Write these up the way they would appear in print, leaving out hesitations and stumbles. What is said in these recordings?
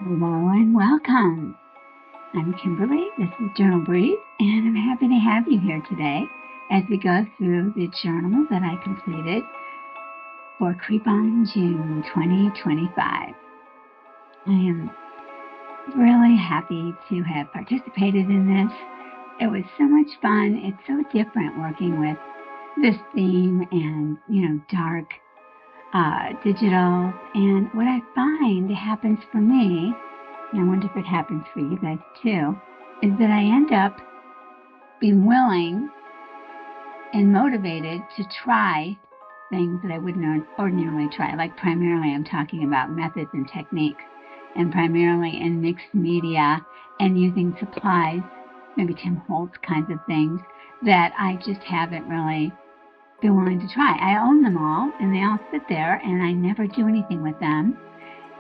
Hello and welcome. I'm Kimberly. This is Journal Breeze, and I'm happy to have you here today as we go through the journal that I completed for Creep on June 2025. I am really happy to have participated in this. It was so much fun. It's so different working with this theme and, dark digital. And what I find happens for me, and I wonder if it happens for you guys too, is that I end up being willing and motivated to try things that I wouldn't ordinarily try. Like primarily I'm talking about methods and techniques, and primarily in mixed media and using supplies, maybe Tim Holtz kinds of things that I just haven't really been willing to try. I own them all and they all sit there and I never do anything with them.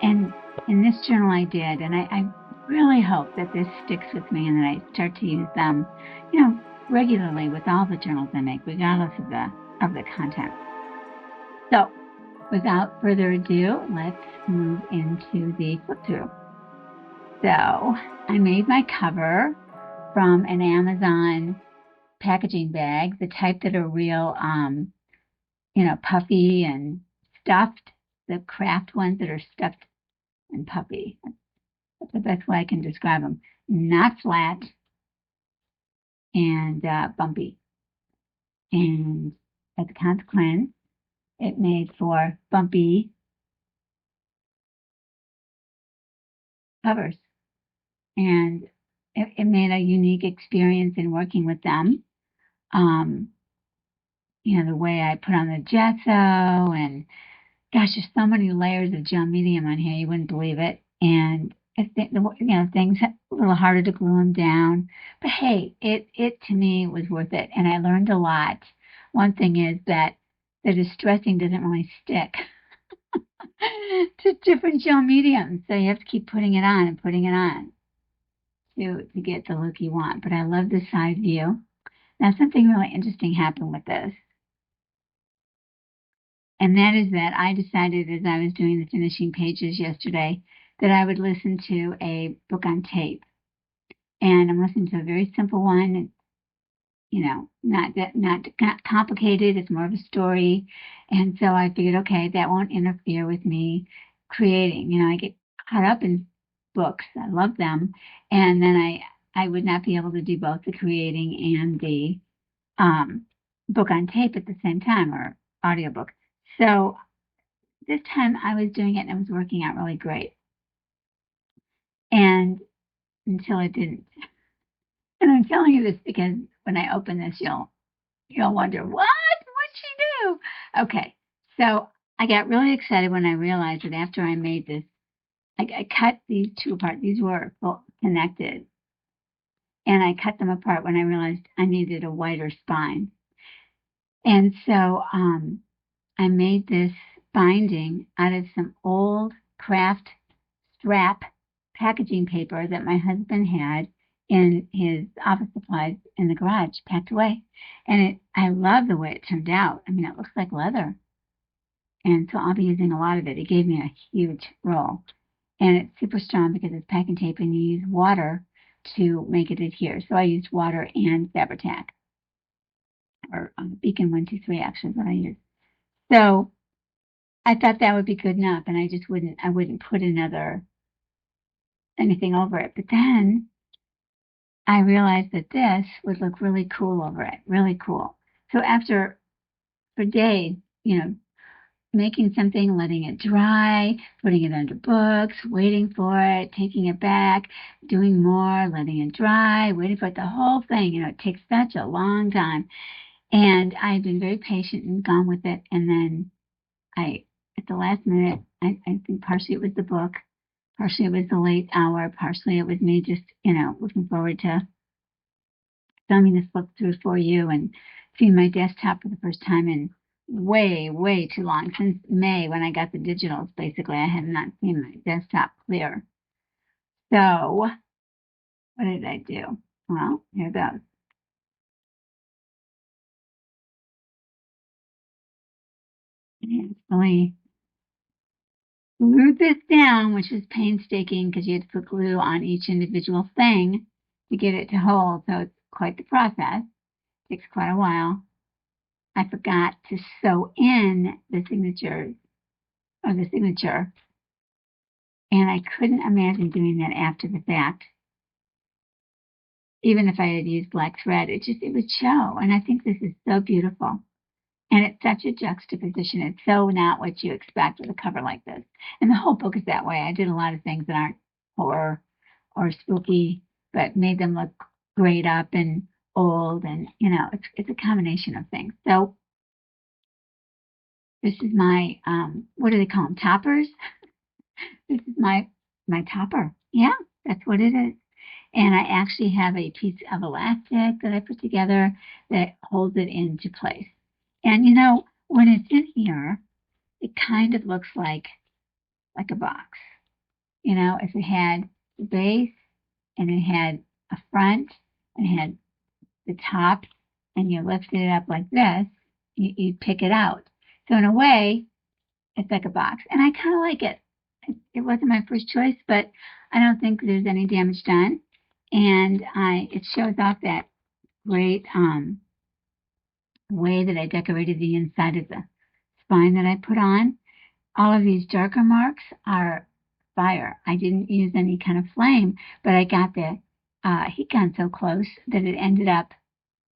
And in this journal I did, and I really hope that this sticks with me and that I start to use them, regularly with all the journals I make, regardless of the content. So, without further ado, let's move into the flip-through. So, I made my cover from an Amazon packaging bag, the type that are real, puffy and stuffed, the craft ones that are stuffed and puffy. That's the best way I can describe them. Not flat and bumpy. And as a consequence, it made for bumpy covers. And it made a unique experience in working with them. The way I put on the gesso, and gosh, there's so many layers of gel medium on here, you wouldn't believe it. And things a little harder to glue them down. But hey, it to me was worth it, and I learned a lot. One thing is that the distressing doesn't really stick to different gel mediums, so you have to keep putting it on and putting it on to get the look you want. But I love the side view. Now, something really interesting happened with this, and that is that I decided as I was doing the finishing pages yesterday that I would listen to a book on tape. And I'm listening to a very simple one, not complicated. It's more of a story. And so I figured, okay, that won't interfere with me creating. I get caught up in books. I love them. And then I would not be able to do both the creating and the book on tape at the same time, or audiobook. So this time I was doing it and it was working out really great. And until it didn't. And I'm telling you this because when I open this, you'll wonder, what'd she do? Okay. So I got really excited when I realized that after I made this, I cut these two apart. These were connected. And I cut them apart when I realized I needed a wider spine. And so I made this binding out of some old craft strap packaging paper that my husband had in his office supplies in the garage, packed away. And I love the way it turned out. I mean, it looks like leather. And so I'll be using a lot of it. It gave me a huge roll. And it's super strong because it's packing tape and you use water to make it adhere. So I used water and Fabri-Tac, or Beacon 123 actually is what I used. So I thought that would be good enough, and I wouldn't put anything over it. But then I realized that this would look really cool over it, really cool. So for days, making something, letting it dry, putting it under books, waiting for it, taking it back, doing more, letting it dry, waiting for it, the whole thing, it takes such a long time. And I've been very patient and gone with it. And then at the last minute, I think partially it was the book, partially it was the late hour, partially it was me just, looking forward to filming this book through for you and seeing my desktop for the first time in way, way too long. Since May, when I got the digitals, basically, I have not seen my desktop clear. So, what did I do? Well, here goes. I actually glued this down, which was painstaking because you had to put glue on each individual thing to get it to hold. So it's quite the process. Takes quite a while. I forgot to sew in the signatures or the signature, and I couldn't imagine doing that after the fact. Even if I had used black thread, it would show. And I think this is so beautiful. And it's such a juxtaposition. It's so not what you expect with a cover like this. And the whole book is that way. I did a lot of things that aren't horror or spooky, but made them look grayed up and old. And, it's a combination of things. So this is my, what do they call them? Toppers? This is my topper. Yeah, that's what it is. And I actually have a piece of elastic that I put together that holds it into place. And when it's in here, it kind of looks like a box. If it had the base and it had a front and it had the top and you lifted it up like this, you'd pick it out. So in a way, it's like a box. And I kind of like it. It wasn't my first choice, but I don't think there's any damage done. And it shows off that great way that I decorated the inside of the spine that I put on. All of these darker marks are fire. I didn't use any kind of flame, but I got the heat gun so close that it ended up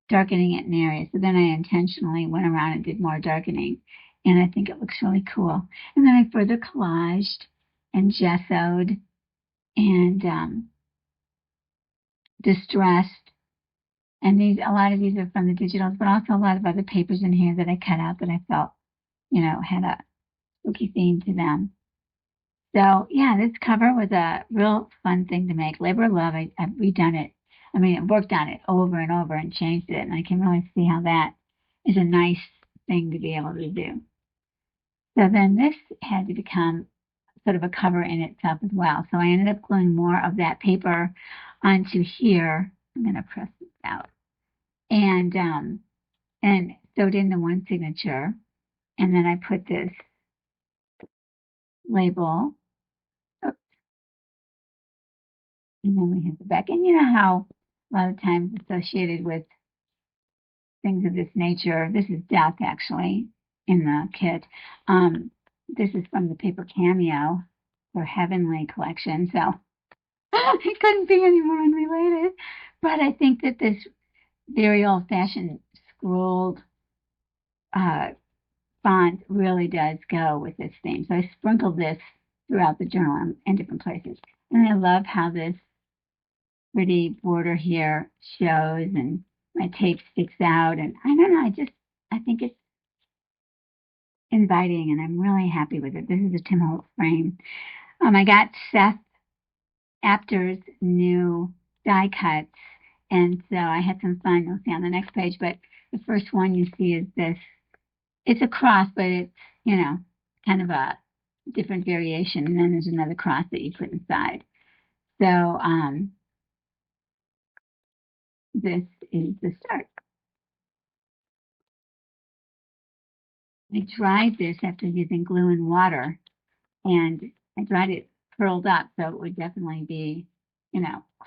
darkening it in areas. So then I intentionally went around and did more darkening, and I think it looks really cool. And then I further collaged and gessoed and distressed. And a lot of these are from the digitals, but also a lot of other papers in here that I cut out that I felt, had a spooky theme to them. So yeah, this cover was a real fun thing to make. Labor of love. I've redone it. I mean, I worked on it over and over and changed it, and I can really see how that is a nice thing to be able to do. So then this had to become sort of a cover in itself as well. So I ended up gluing more of that paper onto here. I'm going to press this out. And sewed in the one signature. And then I put this label. Oops, and then we have the back. And you know how a lot of times associated with things of this nature, this is death actually in the kit. This is from the paper cameo for Heavenly collection. So it couldn't be any more unrelated. But I think that this very old-fashioned scrolled font really does go with this theme. So I sprinkled this throughout the journal in different places. And I love how this pretty border here shows and my tape sticks out. And I don't know, I think it's inviting and I'm really happy with it. This is a Tim Holtz frame. I got Seth Apter's new die cuts. And so I had some fun. You'll see on the next page. But the first one you see is this. It's a cross, but it's, kind of a different variation. And then there's another cross that you put inside. So this is the start. I dried this after using glue and water. And I dried it curled up so it would definitely be,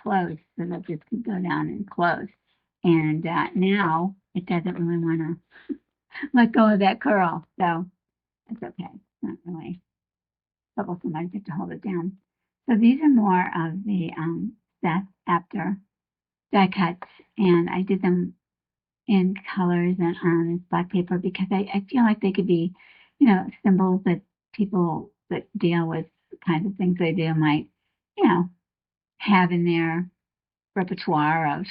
closed so that this could go down and close. And now it doesn't really want to let go of that curl. So it's okay. It's not really troublesome. I just have to hold it down. So these are more of the Seth Apter die cuts, and I did them in colors and on this black paper because I feel like they could be, symbols that people that deal with the kinds of things they do might, have in their repertoire of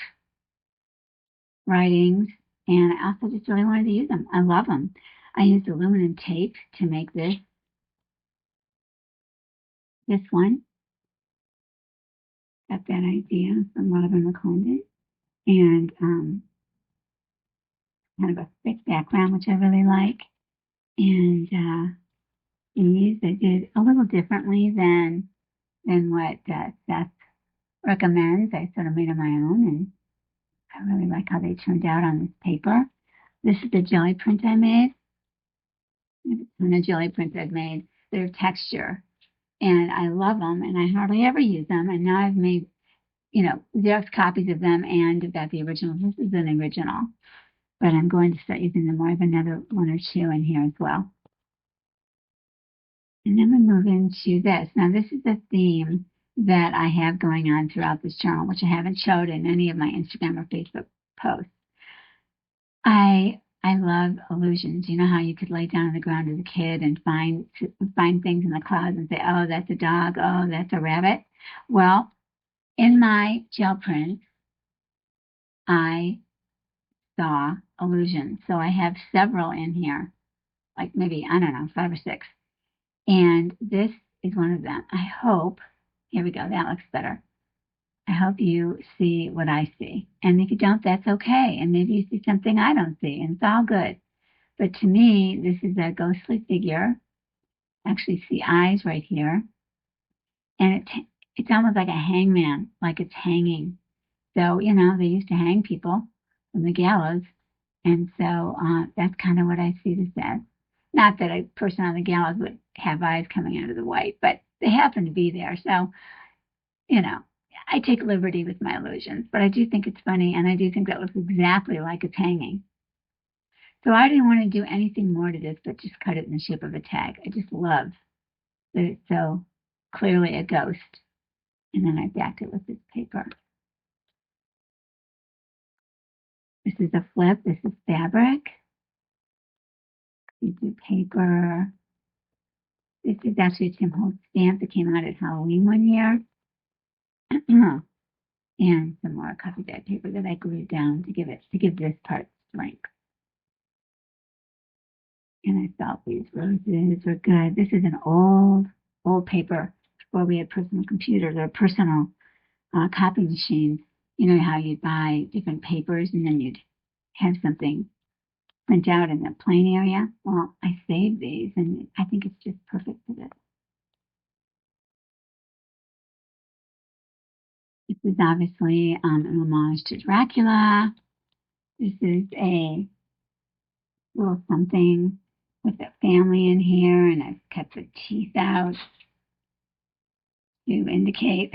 writings. And I also just really wanted to use them. I love them. I used aluminum tape to make this one. Got that idea from Robin McClendon. And kind of a thick background, which I really like. And these I did a little differently than what Seth recommends. I sort of made them my own, and I really like how they turned out on this paper. This is the jelly print I made. I have a ton of jelly prints I've made. They're texture. and I love them, and I hardly ever use them. And now I've made, Xerox copies of them, and I've got the original. This is an original, but I'm going to start using them more. I have another one or two in here as well. And then we move into this. Now, this is the theme that I have going on throughout this journal, which I haven't showed in any of my Instagram or Facebook posts. I love illusions. You know how you could lay down on the ground as a kid and find things in the clouds and say, oh, that's a dog, oh, that's a rabbit. Well, in my gel print, I saw illusions. So I have several in here, like maybe, I don't know, 5 or 6. And this is one of them. I hope, here we go, that looks better. I hope you see what I see. And if you don't, that's okay. And maybe you see something I don't see, and it's all good. But to me, this is a ghostly figure. Actually see eyes right here. And it's almost like a hangman, like it's hanging. So, they used to hang people from the gallows. And so that's kind of what I see this as. Not that a person on the gallows would have eyes coming out of the white, but they happen to be there. So, I take liberty with my illusions, but I do think it's funny, and I do think that looks exactly like it's hanging. So I didn't want to do anything more to this, but just cut it in the shape of a tag. I just love that it's so clearly a ghost. And then I backed it with this paper. This is a flip. This is fabric. This is paper. This is actually a Tim Holtz stamp that came out at Halloween one year. And some more coffee dyed paper that I glued down to give this part strength. And I felt these roses were good. This is an old paper before we had personal computers or personal copy machines. You know how you'd buy different papers and then you'd have something print out in the plain area? Well, I saved these, and I think it's just perfect for this. This is obviously an homage to Dracula. This is a little something with a family in here, and I've cut the teeth out to indicate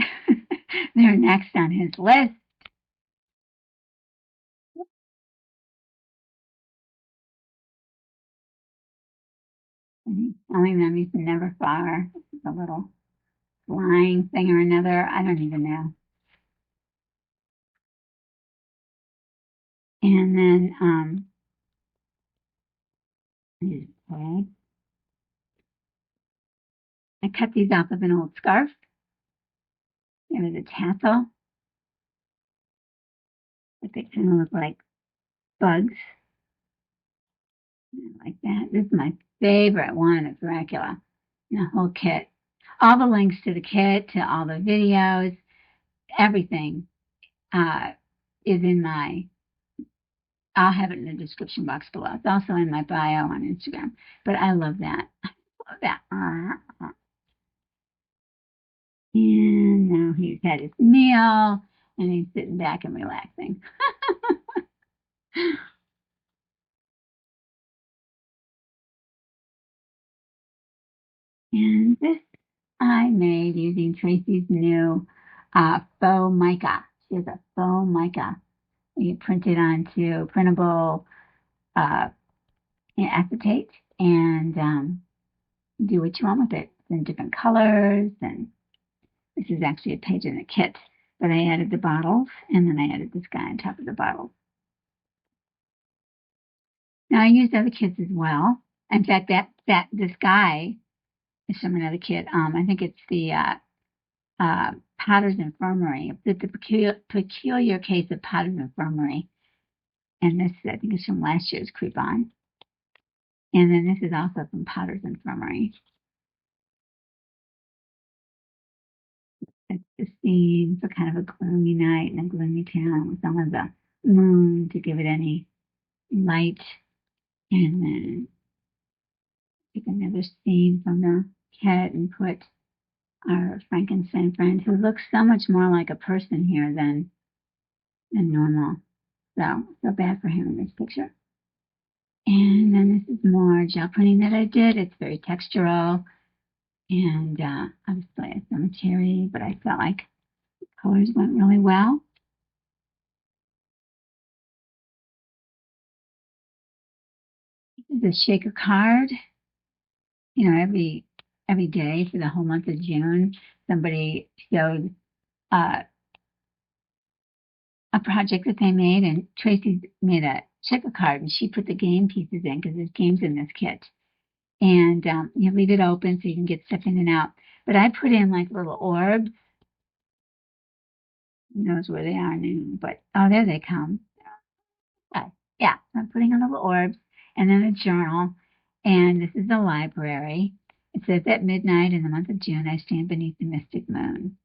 they're next on his list. And he's telling them he's never far. This is a little flying thing or another. I don't even know. And then okay. I cut these off of an old scarf. It was a tassel, but they kind of look like bugs. Like that. This is my favorite one of Dracula. The whole kit. All the links to the kit, to all the videos, everything is in I'll have it in the description box below. It's also in my bio on Instagram. But I love that. I love that. And now he's had his meal, and he's sitting back and relaxing. And this I made using Tracy's new faux mica. She has a faux mica. You print it onto printable acetate and do what you want with it. It's in different colors, and this is actually a page in the kit. But I added the bottles, and then I added this guy on top of the bottles. Now I used other kits as well. In fact, this guy is from another kit. I think it's the Potter's Infirmary, the peculiar case of Potter's Infirmary. And this, I think, is from last year's Creep On. And then this is also from Potter's Infirmary. It's the scene for kind of a gloomy night in a gloomy town with some of the moon to give it any light. And then take another scene from the kit and put our Frankenstein friend, who looks so much more like a person here than normal. So bad for him in this picture. And then this is more gel printing that I did. It's very textural. And obviously a cemetery, but I felt like the colors went really well. This is a shaker card. You know, every day for the whole month of June, somebody showed a project that they made, and Tracy made a checker card, and she put the game pieces in because there's games in this kit. And you leave it open so you can get stuff in and out. But I put in like little orbs. Who knows where they are now? But oh, there they come. Yeah, I'm putting in little orbs, and then a journal. And this is the library. It says at midnight in the month of June, I stand beneath the mystic moon.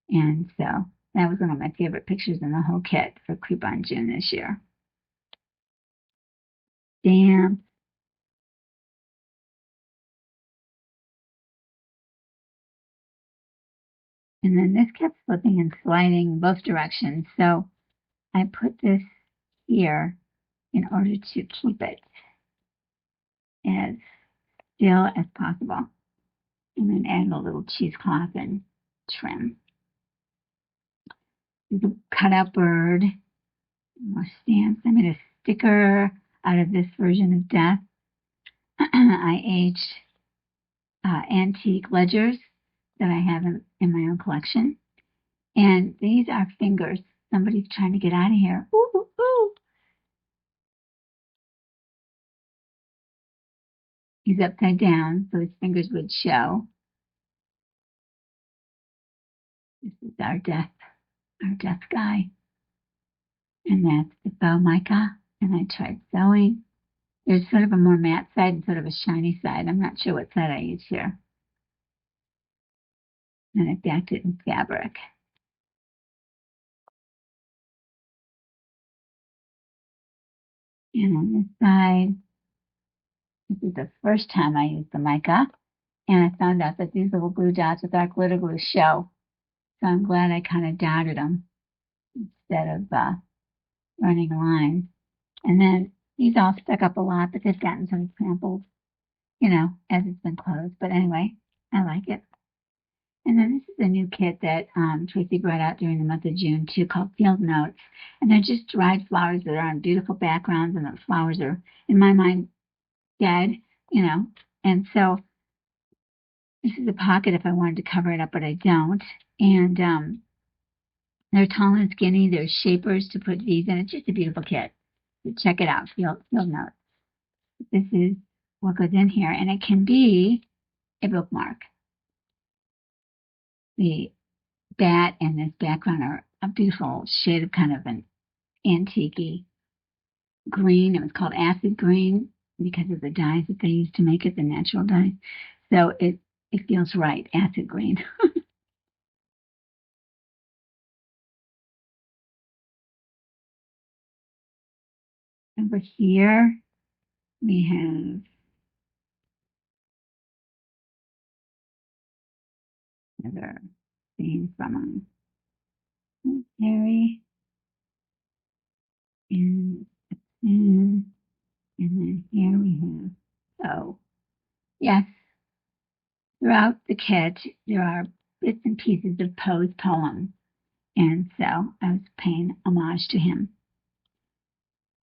And so that was one of my favorite pictures in the whole kit for Creep on June this year. Damn. And then this kept slipping and sliding both directions. So I put this here in order to keep it as still as possible. And then add a little cheesecloth and trim. There's a cutout bird, more stamps. I made a sticker out of this version of Death. I aged antique ledgers that I have in my own collection. And these are fingers. Somebody's trying to get out of here. Ooh, ooh, ooh. He's upside down, so his fingers would show. This is our death guy. And that's the faux mica. And I tried sewing. There's sort of a more matte side and sort of a shiny side. I'm not sure what side I used here. And I backed it in fabric. And on this side, this is the first time I used the mica. And I found out that these little glue dots with our glitter glue show. So I'm glad I kind of dotted them instead of running lines. And then these all stuck up a lot, but they've gotten some samples, you know, as it's been closed. But anyway, I like it. And then this is a new kit that Tracy brought out during the month of June too, called Field Notes. And they're just dried flowers that are on beautiful backgrounds, and the flowers are, in my mind, dead, you know. And so this is a pocket if I wanted to cover it up, but I don't. And they're tall and skinny. There's shapers to put these in. It's just a beautiful kit. So check it out, Field Notes. This is what goes in here, and it can be a bookmark. The bat and this background are a beautiful shade of kind of an antique green. It was called acid green because of the dyes that they used to make it, the natural dyes. So it feels right, acid green. Over here we have another scene from Harry and and then here we have, oh yes, throughout the kit there are bits and pieces of Poe's poems, and so I was paying homage to him.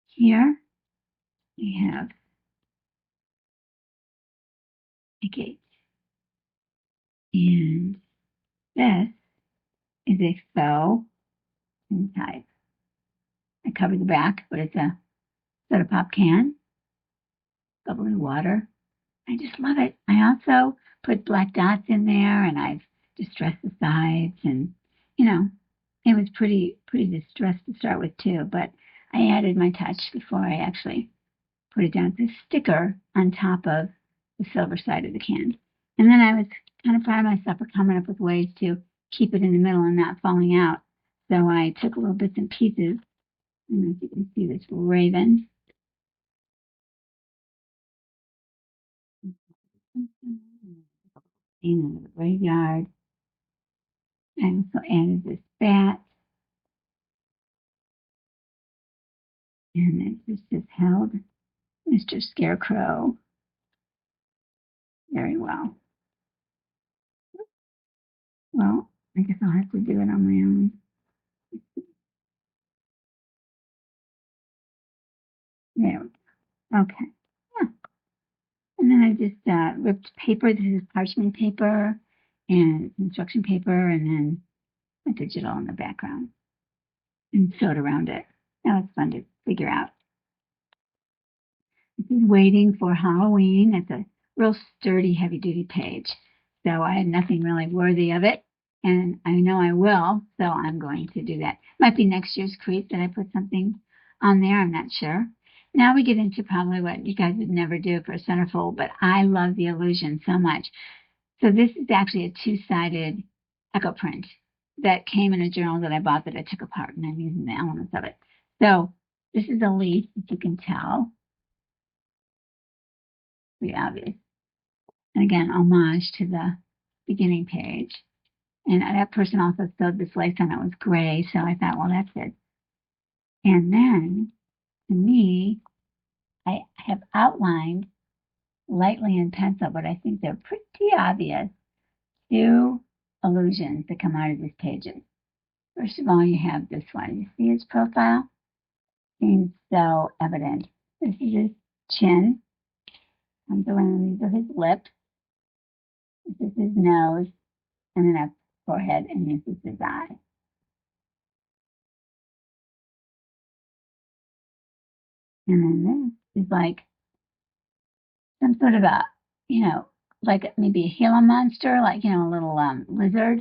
Here we have a gate, and this is a faux inside. I covered the back, but it's a soda pop can, bubbly water. I just love it. I also put black dots in there, and I've distressed the sides, and you know, it was pretty distressed to start with too. But I added my touch before I actually put it down. It's a sticker on top of the silver side of the can, and then I was kind of proud of myself for coming up with ways to keep it in the middle and not falling out. So I took little bits and pieces, and as you can see, this raven. In the graveyard. I also added this bat, and this just held Mr. Scarecrow very well. Well, I guess I'll have to do it on my own. There. Okay. Yeah. And then I just ripped paper. This is parchment paper and instruction paper, and then a digital in the background, and sewed around it. That was fun to figure out. This is Waiting for Halloween. It's a real sturdy, heavy-duty page. So I had nothing really worthy of it, and I know I will, so I'm going to do that. Might be next year's creep that I put something on there. I'm not sure. Now we get into probably what you guys would never do for a centerfold, but I love the illusion so much. So this is actually a two-sided echo print that came in a journal that I bought that I took apart, and I'm using the elements of it. So this is a leaf, as you can tell. Pretty obvious. And again, homage to the beginning page. And that person also sewed this lace on. It was gray, so I thought, well, that's it. And then, to me, I have outlined lightly in pencil, but I think they're pretty obvious, two illusions that come out of these pages. First of all, you have this one. You see his profile? Seems so evident. This is his chin. Comes around. These are his lips. This is his nose. And then a forehead, and this is his eye. And then this is like some sort of a, like maybe a Gila monster, like, a little lizard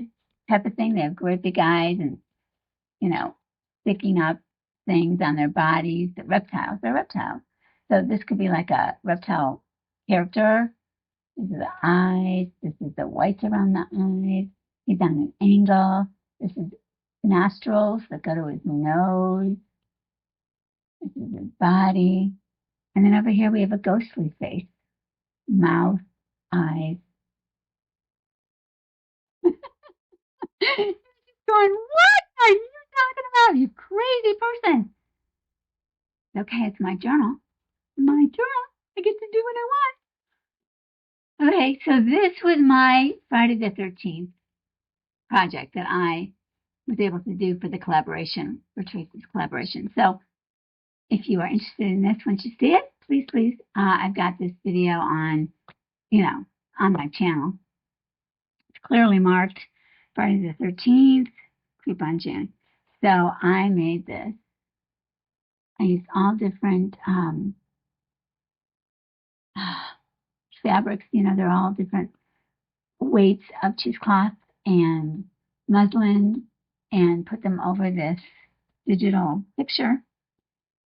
type of thing. They have great big eyes and, sticking up things on their bodies. The reptiles, they're reptiles. So this could be like a reptile character. This is the eyes. This is the whites around the eyes. He's on an angle. This is nostrils that go to his nose. This is his body. And then over here we have a ghostly face. Mouth, eyes. Going, what are you talking about, you crazy person? Okay, it's my journal. My journal. I get to do what I want. Okay, so this was my Friday the 13th project that I was able to do for the collaboration, for Tracy's collaboration. So if you are interested in this, once you see it, please, I've got this video on, on my channel. It's clearly marked Friday the 13th, Creep on June. So I made this. I used all different fabrics. They're all different weights of cheesecloth and muslin, and put them over this digital picture.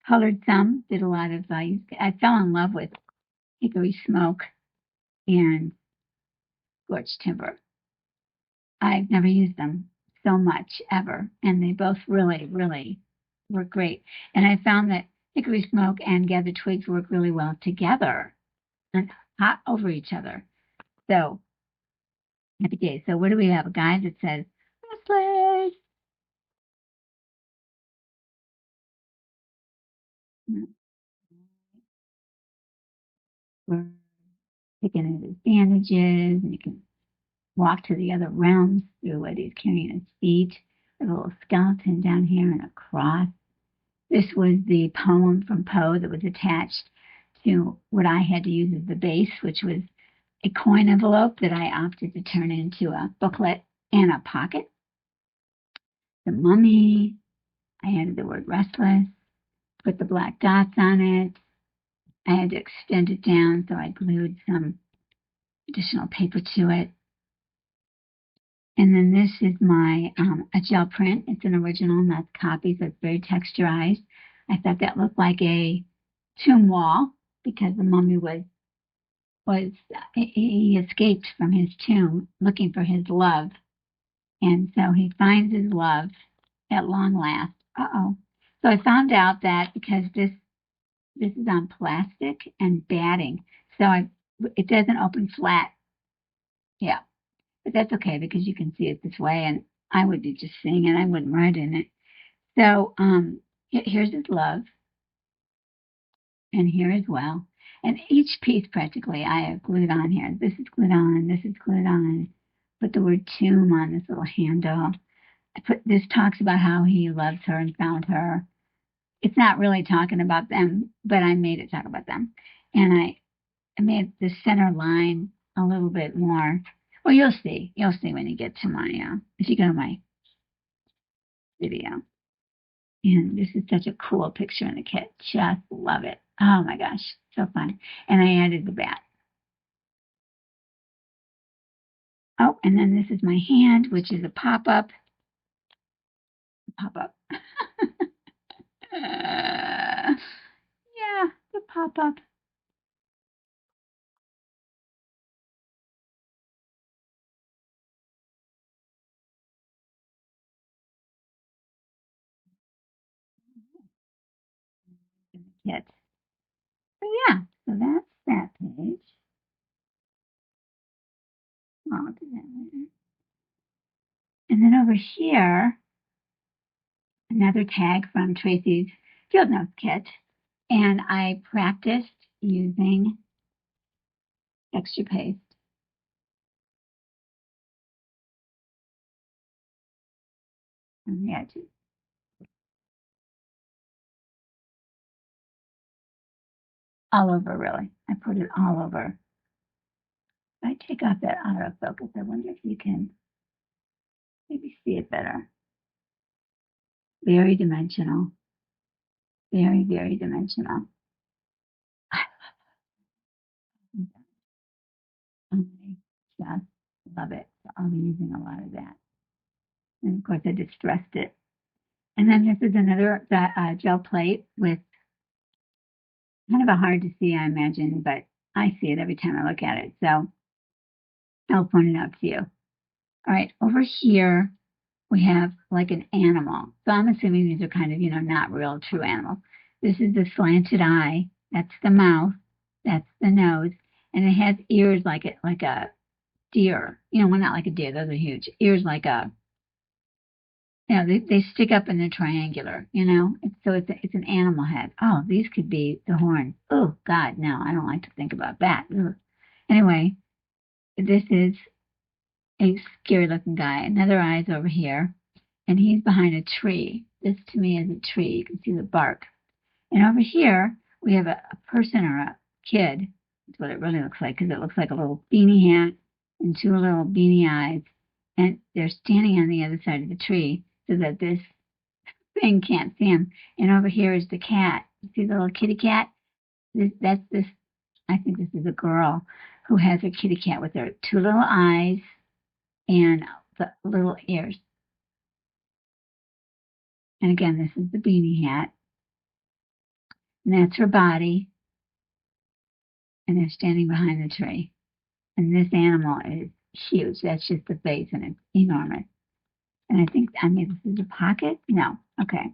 Colored some, did a lot of, I fell in love with hickory smoke and scorched timber. I've never used them so much ever, and they both really, really were great. And I found that hickory smoke and gathered twigs work really well together and hot over each other. So, happy days. So what do we have? A guide that says, restless. We're picking at his bandages, and you can walk to the other realms through what he's carrying his feet. There's a little skeleton down here and a cross. This was the poem from Poe that was attached to what I had to use as the base, which was a coin envelope that I opted to turn into a booklet and a pocket. The mummy, I added the word restless, put the black dots on it. I had to extend it down, so I glued some additional paper to it. And then this is my a gel print. It's an original, not the copy, so it's very texturized. I thought that looked like a tomb wall because the mummy he escaped from his tomb looking for his love, and so he finds his love at long last. So I found out that because this is on plastic and batting, so it doesn't open flat. Yeah, but that's okay because you can see it this way, and I would be just seeing it. I wouldn't write in it. So here's his love, and here as well. And each piece practically I have glued on here. This is glued on. This is glued on. put the word tomb on this little handle. This talks about how he loves her and found her. It's not really talking about them, but I made it talk about them. And I made the center line a little bit more. Well, you'll see. You'll see when you get to my, if you go to my video. And this is such a cool picture in the kit. Just love it. Oh my gosh, so fun. And I added the bat. Oh, and then this is my hand, which is a pop-up. Pop-up. Yeah, the pop-up. In the kit. So yeah, so that's that page. I'll do that later. And then over here, another tag from Tracy's Field Notes kit. And I practiced using texture paste. On the edges. All over, really. I put it all over. If I take off that autofocus, I wonder if you can maybe see it better. Very dimensional. Very, very dimensional. I just love it. So I'll be using a lot of that. And of course, I distressed it. And then this is another gel plate with kind of a hard to see, I imagine, but I see it every time I look at it. So I'll point it out to you. All right, over here, we have like an animal. So I'm assuming these are kind of, not real true animals. This is the slanted eye. That's the mouth. That's the nose. And it has ears like a deer. Well, not like a deer. Those are huge. Ears like a, they stick up and they're triangular, So it's an animal head. Oh, these could be the horns. Oh, God, no, I don't like to think about that. Ugh. Anyway, this is a scary looking guy. Another eye's over here. And he's behind a tree. This to me is a tree. You can see the bark. And over here, we have a person or a kid. That's what it really looks like, because it looks like a little beanie hat and two little beanie eyes. And they're standing on the other side of the tree so that this thing can't see him. And over here is the cat. You see the little kitty cat? I think this is a girl who has a kitty cat with her two little eyes and the little ears. And again, this is the beanie hat. And that's her body. And they're standing behind the tree. And this animal is huge. That's just the face, and it's enormous. And this is a pocket? No. Okay.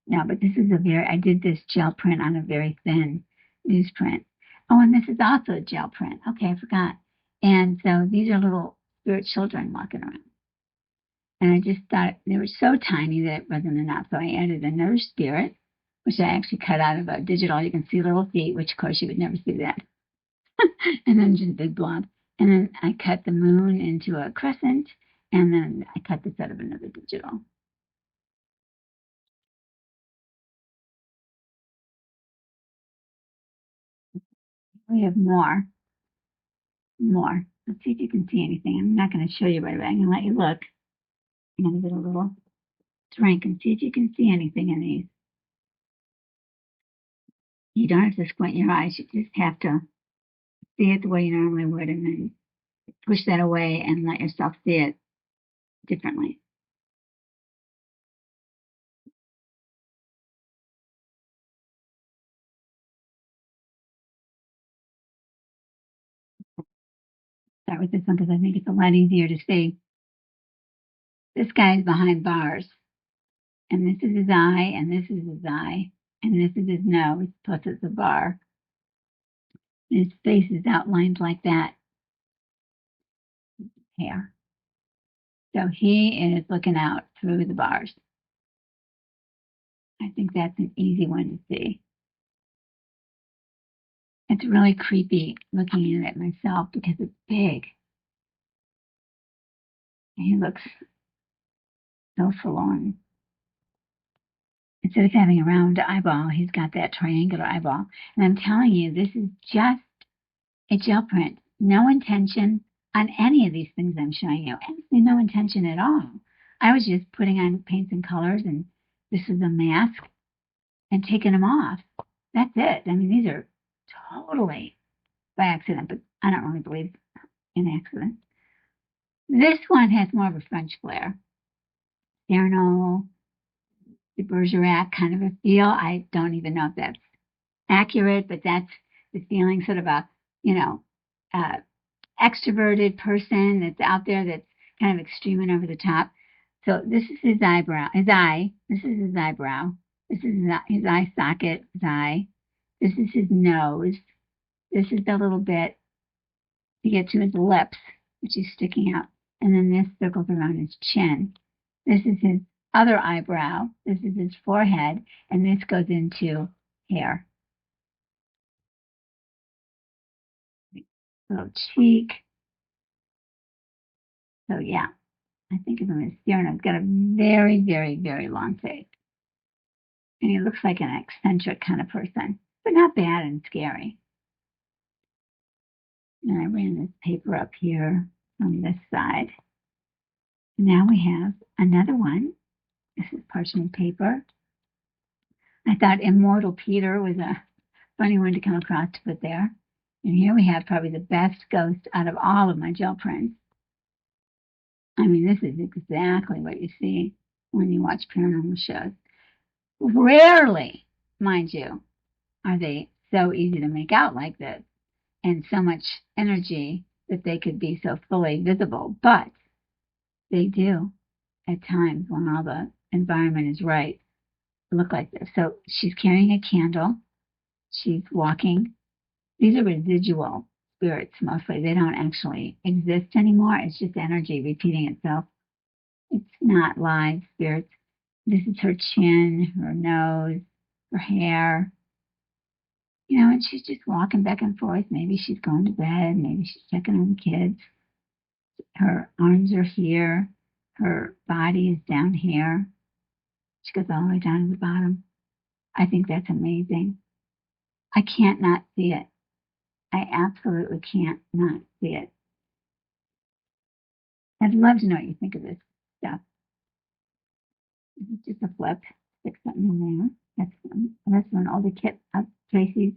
No, but this is I did this gel print on a very thin newsprint. Oh, and this is also a gel print. Okay, I forgot. And so these are little spirit children walking around. And I just thought they were so tiny that it wasn't enough. So I added another spirit, which I actually cut out of a digital. You can see little feet, which of course you would never see that. And then just a big blob. And then I cut the moon into a crescent, and then I cut this out of another digital. We have more. Let's see if you can see anything. I'm not going to show you right away. I'm going to let you look. I'm going to get a little drink and see if you can see anything in these. You don't have to squint your eyes. You just have to see it the way you normally would, and then push that away and let yourself see it differently. Start with this one because I think it's a lot easier to see. This guy's behind bars. And this is his eye, and this is his eye, and this is his nose, plus it's a bar. His face is outlined like that. Hair. So he is looking out through the bars. I think that's an easy one to see. It's really creepy looking at it myself because it's big. He looks so forlorn. Instead of having a round eyeball, he's got that triangular eyeball. And I'm telling you, this is just a gel print. No intention on any of these things I'm showing you. Absolutely no intention at all. I was just putting on paints and colors, and this is a mask, and taking them off. That's it. I mean, these are totally by accident, but I don't really believe in accident. This one has more of a French flair. Cyrano de Bergerac kind of a feel. I don't even know if that's accurate, but that's the feeling, sort of a, you know, uh, extroverted person that's out there that's kind of extreme and over the top. So this is his eyebrow, his eye. This is his eyebrow. This is his eye socket, his eye. This is his nose. This is the little bit to get to his lips, which is sticking out. And then this circles around his chin. This is his other eyebrow. This is his forehead. And this goes into hair. Little cheek. So yeah, I think of him as Cyrano. He's got a very, very, very long face. And he looks like an eccentric kind of person, but not bad and scary. And I ran this paper up here on this side. Now we have another one. This is parchment paper. I thought Immortal Peter was a funny one to come across to put there. And here we have probably the best ghost out of all of my gel prints. I mean, this is exactly what you see when you watch paranormal shows. Rarely, mind you, are they so easy to make out like this and so much energy that they could be so fully visible. But they do at times when all the environment is right look like this. So she's carrying a candle. She's walking. These are residual spirits mostly. They don't actually exist anymore. It's just energy repeating itself. It's not live spirits. This is her chin, her nose, her hair. You know, and she's just walking back and forth. Maybe she's going to bed. Maybe she's checking on the kids. Her arms are here. Her body is down here. She goes all the way down to the bottom. I think that's amazing. I can't not see it. I absolutely can't not see it. I'd love to know what you think of this stuff. This is just a flip. Stick something in there. That's one. All the kit up Tracy's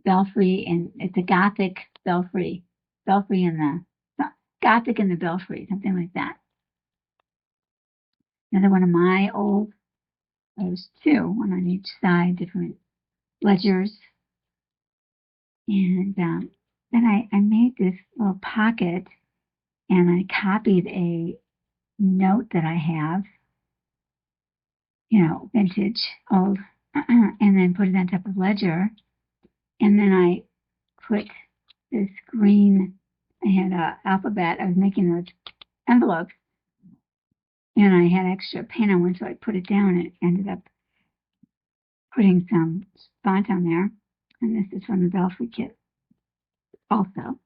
belfry, and it's a Gothic belfry. Belfry in the Gothic in the belfry, something like that. Another one of my old, there's two, one on each side, different ledgers. And then I made this little pocket, and I copied a note that I have, you know, vintage, old, and then put it on top of ledger. And then I put this green, I had an alphabet, I was making those envelopes, and I had extra paint on one, so I put it down and ended up putting some font on there. And this is from the Belfry kit also.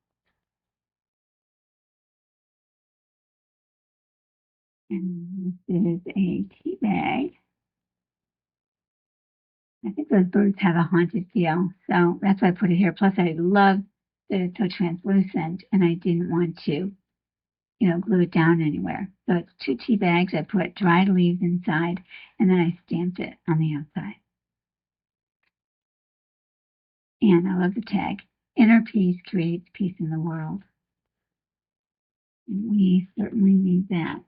And this is a tea bag. I think those birds have a haunted feel, so that's why I put it here. Plus, I love that it's so translucent, and I didn't want to, you know, glue it down anywhere. So it's 2 tea bags. I put dried leaves inside, and then I stamped it on the outside. And I love the tag. Inner peace creates peace in the world. And we certainly need that.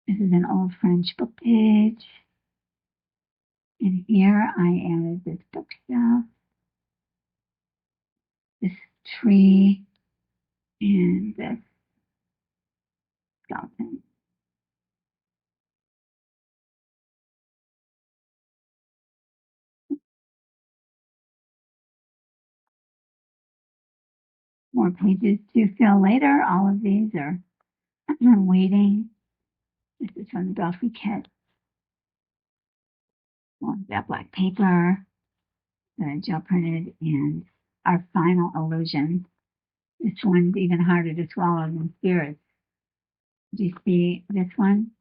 This is an old French book page. And here I added this bookshelf, this tree, and this skeleton. More pages to fill later. All of these are waiting. This is from the Belfry kit. More of that black paper that I gel printed, and our final illusion. This one's even harder to swallow than spirits. Do you see this one?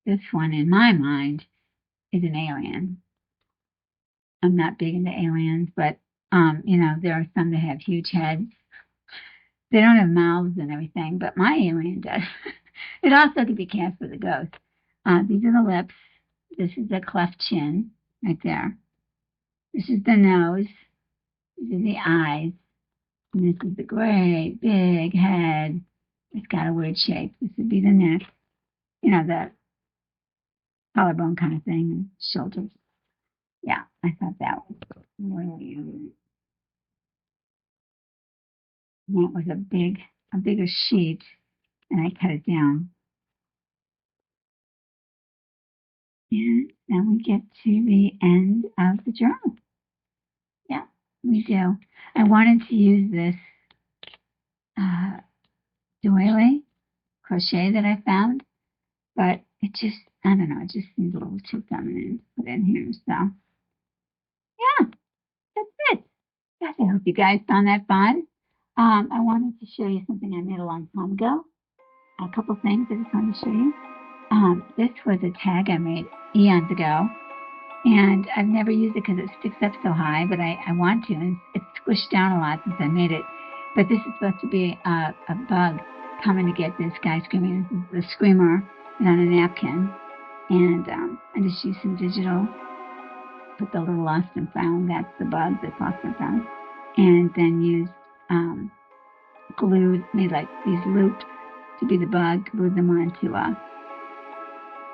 This one, in my mind, is an alien. I'm not big into aliens, but there are some that have huge heads. They don't have mouths and everything, but my alien does. It also could be cast with a ghost. These are the lips. This is the cleft chin right there. This is the nose. These are the eyes. And this is the great big head. It's got a weird shape. This would be the neck. The collarbone kind of thing, and shoulders. Yeah, I thought that was really weird. And that was a bigger sheet, and I cut it down. And then we get to the end of the journal. Yeah, we do. I wanted to use this doily crochet that I found, but it just, I don't know, it just seems a little too feminine to put in here. So, yeah, that's it. Gosh, I hope you guys found that fun. I wanted to show you something I made a long time ago. A couple things I just wanted to show you. This was a tag I made eons ago, and I've never used it because it sticks up so high, but I want to, and it's squished down a lot since I made it. But this is supposed to be a bug coming to get this guy screaming. This is the screamer, and on a napkin. And I just used some digital, put the little lost and found, that's the bug that's lost and found, and then used glued, made like these loops to be the bug, glued them onto a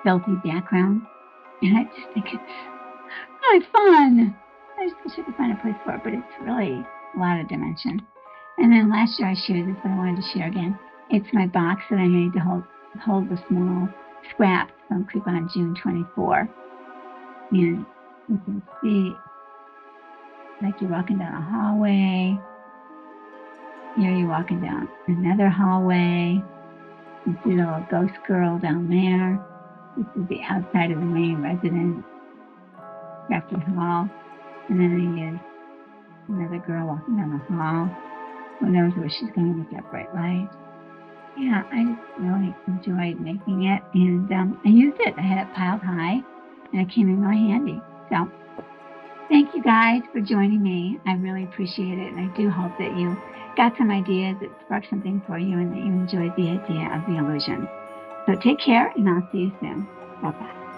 felty background. And I just think it's really fun. I just wish I could find a place for it, but it's really a lot of dimension. And then last year I shared this, but I wanted to share again. It's my box that I made to hold the small scraps from Coupon June 24. And you can see, like you're walking down a hallway. Here you're walking down another hallway. You see the little ghost girl down there. This is the outside of the main residence, crafted hall. And then I use another girl walking down the hall. Who knows where she's going with that bright light. Yeah, I just really enjoyed making it. And I used it. I had it piled high, and it came in really handy. So thank you guys for joining me. I really appreciate it. And I do hope that you got some ideas that sparked something for you and that you enjoyed the idea of the illusion. So take care, and I'll see you soon. Bye-bye.